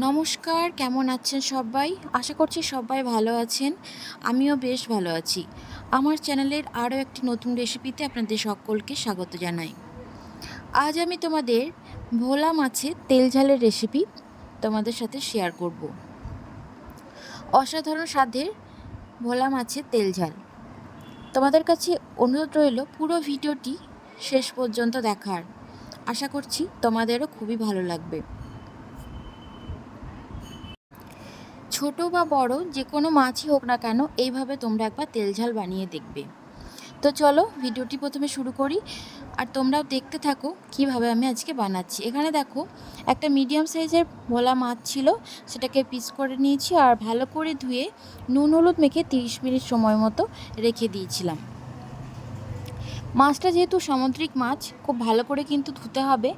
নমস্কার, কেমন আছেন সবাই? আশা করছি সবাই ভালো আছেন। আমিও বেশ ভালো আছি। আমার চ্যানেলের আরও একটি নতুন রেসিপিতে আপনাদের সকলকে স্বাগত জানাই। আজ আমি তোমাদের ভোলা মাছের তেল ঝালের রেসিপি তোমাদের সাথে শেয়ার করব। অসাধারণ স্বাদের ভোলা মাছের তেল ঝাল। তোমাদের কাছে অনুরোধ রইল পুরো ভিডিওটি শেষ পর্যন্ত দেখার। আশা করছি তোমাদেরও খুবই ভালো লাগবে। ছোট বা বড় যে কোনো মাছই হোক না কেন এইভাবে তোমরা একবার তেল ঝাল বানিয়ে দেখবে। তো চলো ভিডিওটি প্রথমে শুরু করি আর তোমরাও দেখতে থাকো কিভাবে আমি আজকে বানাচ্ছি। এখানে দেখো একটা মিডিয়াম সাইজের ভোলা মাছ ছিল, সেটাকে পিস করে নিয়েছি আর ভালো করে ধুয়ে নুন হলুদ মেখে 30 মিনিট সময় মতো রেখে দিয়েছিলাম। মাছটা যেহেতু সামুদ্রিক মাছ খুব ভালো করে কিন্তু ধুতে হবে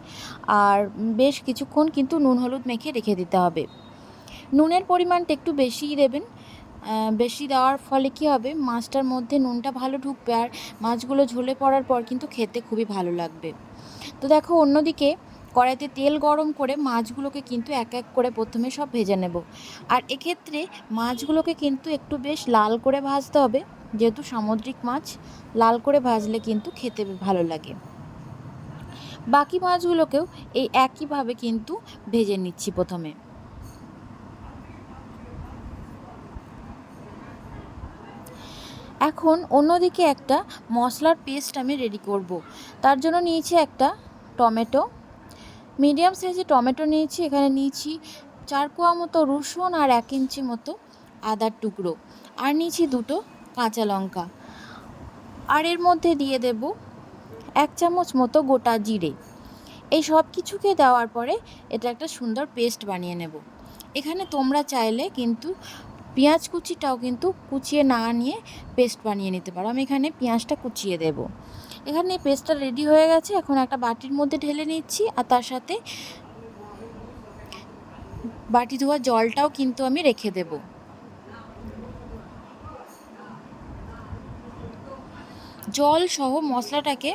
আর বেশ কিছুক্ষণ কিন্তু নুন হলুদ মেখে রেখে দিতে হবে। নুনের পরিমাণটা একটু বেশিই দেবেন। বেশি দেওয়ার ফলে কী হবে, মাছটার মধ্যে নুনটা ভালো ঢুকবে আর মাছগুলো ঝরে পড়ার পর কিন্তু খেতে খুবই ভালো লাগবে। তো দেখো অন্যদিকে কড়াইতে তেল গরম করে মাছগুলোকে কিন্তু এক এক করে প্রথমে সব ভেজে নেব। আর এক্ষেত্রে মাছগুলোকে কিন্তু একটু বেশ লাল করে ভাজতে হবে, যেহেতু সামুদ্রিক মাছ লাল করে ভাজলে কিন্তু খেতে ভালো লাগে। বাকি মাছগুলোকেও এই একইভাবে কিন্তু ভেজে নিচ্ছি প্রথমে। এখন অন্যদিকে একটা মশলার পেস্ট আমি রেডি করব। তার জন্য নিয়েছি একটা টমেটো, মিডিয়াম সাইজের টমেটো নিয়েছি। এখানে নিয়েছি 4 কোয়া মতো রসুন আর 1 ইঞ্চি মতো আদার টুকরো, আর নিয়েছি 2টো কাঁচা লঙ্কা। আর এর মধ্যে দিয়ে দেব 1 চামচ মতো গোটা জিরে। এই সব কিছুকে দেওয়ার পরে এটা একটা সুন্দর পেস্ট বানিয়ে নেব। এখানে তোমরা চাইলে কিন্তু পেঁয়াজ কুচিটাও কিন্তু কুচিয়ে না নিয়ে পেস্ট বানিয়ে নিতে পারো। আমি এখানে পেঁয়াজটা কুচিয়ে দেব। এখানে পেস্টটা রেডি হয়ে গেছে। এখন একটা বাটির মধ্যে ঢেলে নিচ্ছি আর তার সাথে বাটি ধোয়া জলটাও কিন্তু আমি রেখে দেব। জল সহ মশলাটাকে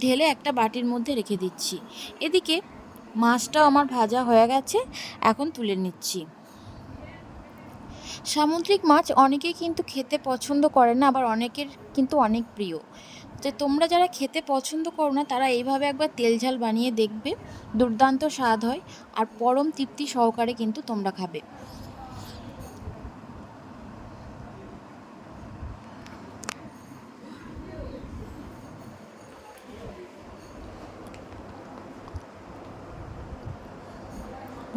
ঢেলে একটা বাটির মধ্যে রেখে দিচ্ছি। এদিকে মাছটাও আমার ভাজা হয়ে গেছে, এখন তুলে নিচ্ছি। সামুদ্রিক মাছ অনেকেই কিন্তু খেতে পছন্দ করে না, আবার অনেকের কিন্তু অনেক প্রিয়। তো তোমরা যারা খেতে পছন্দ করো না তারা এইভাবে একবার তেল ঝাল বানিয়ে দেখবে, দুর্দান্ত স্বাদ হয় আর পরম তৃপ্তি সহকারে কিন্তু তোমরা খাবে।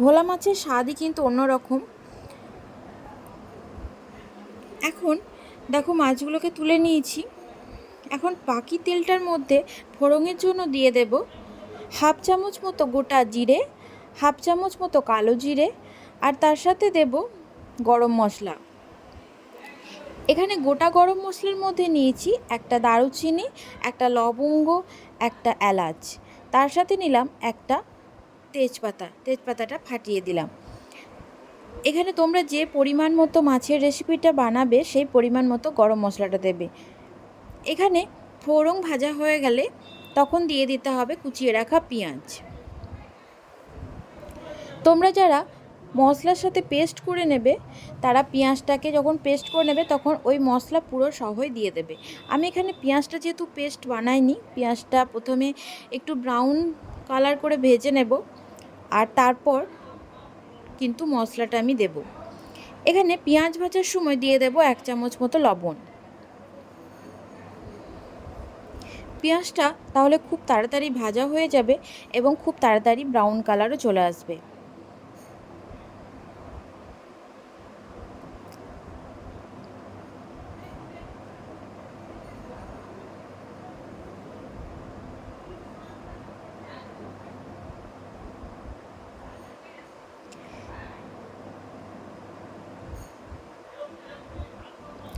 ভোলা মাছের স্বাদই কিন্তু অন্যরকম। এখন দেখো মাছগুলোকে তুলে নিয়েছি। এখন বাকি তেলটার মধ্যে ফোড়নের জন্য দিয়ে দেব 1/2 চামচ মতো গোটা জিরে, 1/2 চামচ মতো কালো জিরে, আর তার সাথে দেব গরম মশলা। এখানে গোটা গরম মশলার মধ্যে নিয়েছি একটা দারুচিনি, একটা লবঙ্গ, একটা এলাচ, তার সাথে নিলাম একটা তেজপাতাটা ফাটিয়ে দিলাম। এখানে তোমরা যে পরিমাণ মতো মাছের রেসিপিটা বানাবে সেই পরিমাণ মতো গরম মশলাটা দেবে। এখানে ফোড়ন ভাজা হয়ে গেলে তখন দিয়ে দিতে হবে কুচিয়ে রাখা পেঁয়াজ। তোমরা যারা মশলার সাথে পেস্ট করে নেবে তারা পেঁয়াজটাকে যখন পেস্ট করে নেবে তখন ওই মশলা পুরো সহই দিয়ে দেবে। আমি এখানে পেঁয়াজটা যেহেতু পেস্ট বানাইনি, পেঁয়াজটা প্রথমে একটু ব্রাউন কালার করে ভেজে নেব আর তারপর কিন্তু মশলাটা আমি দেব। এখানে পেঁয়াজ ভাজার সময় দিয়ে দেব 1 চামচ মতো লবণ। পেঁয়াজটা তাহলে খুব তাড়াতাড়ি ভাজা হয়ে যাবে এবং খুব তাড়াতাড়ি ব্রাউন কালারও চলে আসবে।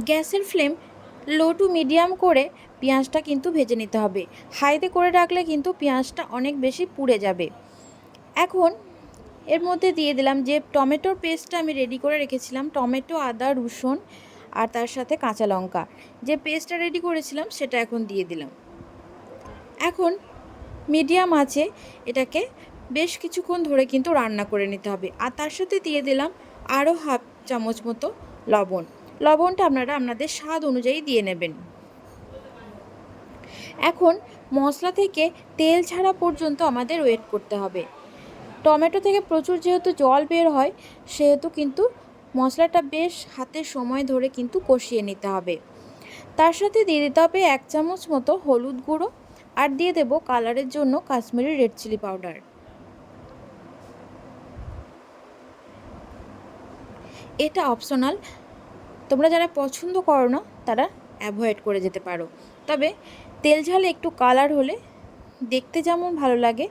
গ্যাসের ফ্লেম লো টু মিডিয়াম করে পেঁয়াজটা কিন্তু ভেজে নিতে হবে। হাইতে করে রাখলে কিন্তু পেঁয়াজটা অনেক বেশি পুড়ে যাবে। এখন এর মধ্যে দিয়ে দিলাম যে টমেটোর পেস্টটা আমি রেডি করে রেখেছিলাম, টমেটো, আদা, রসুন আর তার সাথে কাঁচা লঙ্কা, যে পেস্টটা রেডি করেছিলাম সেটা এখন দিয়ে দিলাম। এখন মিডিয়াম আছে এটাকে বেশ কিছুক্ষণ ধরে কিন্তু রান্না করে নিতে হবে। আর তার সাথে দিয়ে দিলাম আরও হাফ চামচ মতো লবণ। লবণটা আপনারা আপনাদের স্বাদ অনুযায়ী দিয়ে নেবেন। এখন মশলা থেকে তেল ছাড়া পর্যন্ত আমাদের ওয়েট করতে হবে। টমেটো থেকে প্রচুর যেহেতু জল বের হয়, সেহেতু কিন্তু মশলাটা বেশ হাতে সময় ধরে কিন্তু কষিয়ে নিতে হবে। তার সাথে দিয়ে দিতে হবে 1 চামচ মতো হলুদ গুঁড়ো, আর দিয়ে দেব কালারের জন্য কাশ্মীরি রেড চিলি পাউডার। এটা অপশনাল, তোমরা যারা পছন্দ করো না তারা অ্যাভয়েড করে যেতে পারো। তবে তেল ঝালে একটু কালার হলে দেখতে যেমন ভালো লাগে,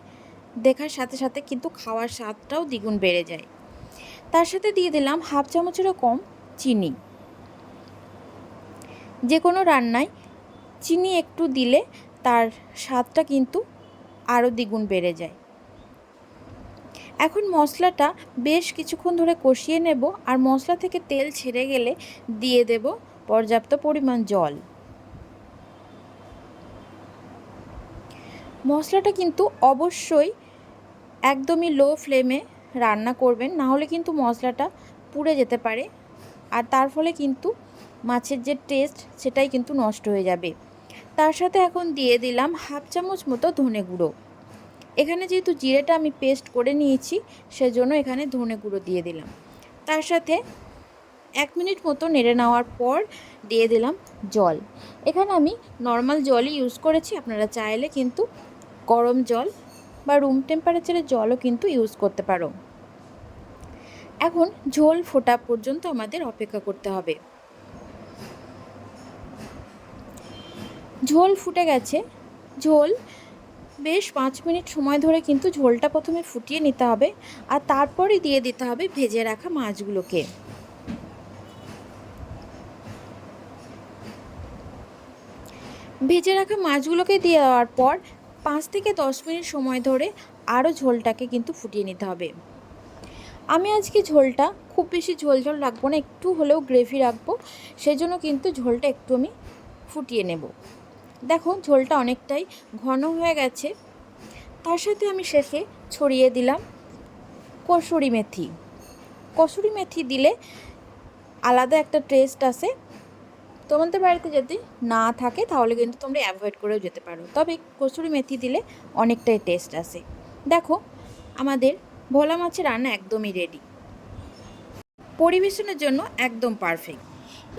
দেখার সাথে সাথে কিন্তু খাওয়ার স্বাদটাও দ্বিগুণ বেড়ে যায়। তার সাথে দিয়ে দিলাম হাফ চামচেরও কম চিনি। যে কোনো রান্নায় চিনি একটু দিলে তার স্বাদটা কিন্তু আরও দ্বিগুণ বেড়ে যায়। এখন মশলাটা বেশ কিছুক্ষণ ধরে কষিয়ে নেব, আর মশলা থেকে তেল ছেড়ে গেলে দিয়ে দেব পর্যাপ্ত পরিমাণ জল। মশলাটা কিন্তু অবশ্যই একদমই লো ফ্লেমে রান্না করবেন, না হলে কিন্তু মশলাটা পুড়ে যেতে পারে, আর তার ফলে কিন্তু মাছের যে টেস্ট সেটাই কিন্তু নষ্ট হয়ে যাবে। তার সাথে এখন দিয়ে দিলাম হাফ চামচ মতো ধনে গুঁড়ো। এখানে যেহেতু জিরেটা আমি পেস্ট করে নিয়েছি, সেজন্য এখানে ধনে গুঁড়ো দিয়ে দিলাম। তার সাথে 1 মিনিট মতো নেড়ে নেওয়ার পর দিয়ে দিলাম জল। এখানে আমি নর্মাল জলই ইউজ করেছি, আপনারা চাইলে কিন্তু গরম জল বা রুম টেম্পারেচারের জলও কিন্তু ইউজ করতে পারো। এখন ঝোল ফোটা পর্যন্ত আমাদের অপেক্ষা করতে হবে। ঝোল ফুটে গেছে। ঝোল বেশ 5 মিনিট সময় ধরে কিন্তু ঝোলটা প্রথমে ফুটিয়ে নিতে হবে, আর তারপরে দিয়ে দিতে হবে ভেজে রাখা মাছগুলোকে। ভেজে রাখা মাছগুলোকে দিয়ে দেওয়ার পর 5 থেকে 10 মিনিট সময় ধরে আরও ঝোলটাকে কিন্তু ফুটিয়ে নিতে হবে। আমি আজকে ঝোলটা খুব বেশি ঝোল রাখবো না, একটু হলেও গ্রেভি রাখবো, সেজন্য কিন্তু ঝোলটা একটু আমি ফুটিয়ে নেব। দেখো ঝোলটা অনেকটাই ঘন হয়ে গেছে। তার সাথে আমি শেষে ছড়িয়ে দিলাম কসুরি মেথি। কসুরি মেথি দিলে আলাদা একটা টেস্ট আসে। তোমাদের বাড়িতে যদি না থাকে তাহলে কিন্তু তোমরা অ্যাভয়েড করেও যেতে পারো, তবে কসুরি মেথি দিলে অনেকটাই টেস্ট আসে। দেখো আমাদের ভোলা মাছের রান্না একদমই রেডি, পরিবেশনের জন্য একদম পারফেক্ট।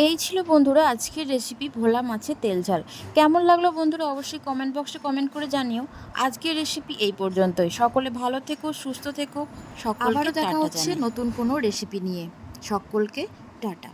এই ছিল বন্ধুরা আজকের রেসিপি ভোলা মাছের তেল ঝাল। কেমন লাগলো বন্ধুরা অবশ্যই কমেন্ট বক্সে কমেন্ট করে জানিও। আজকের রেসিপি এই পর্যন্তই। সকলে ভালো থেকো, সুস্থ থেকো। সকলকে দেখা হচ্ছে নতুন কোনো রেসিপি নিয়ে। সকলকে টাটা।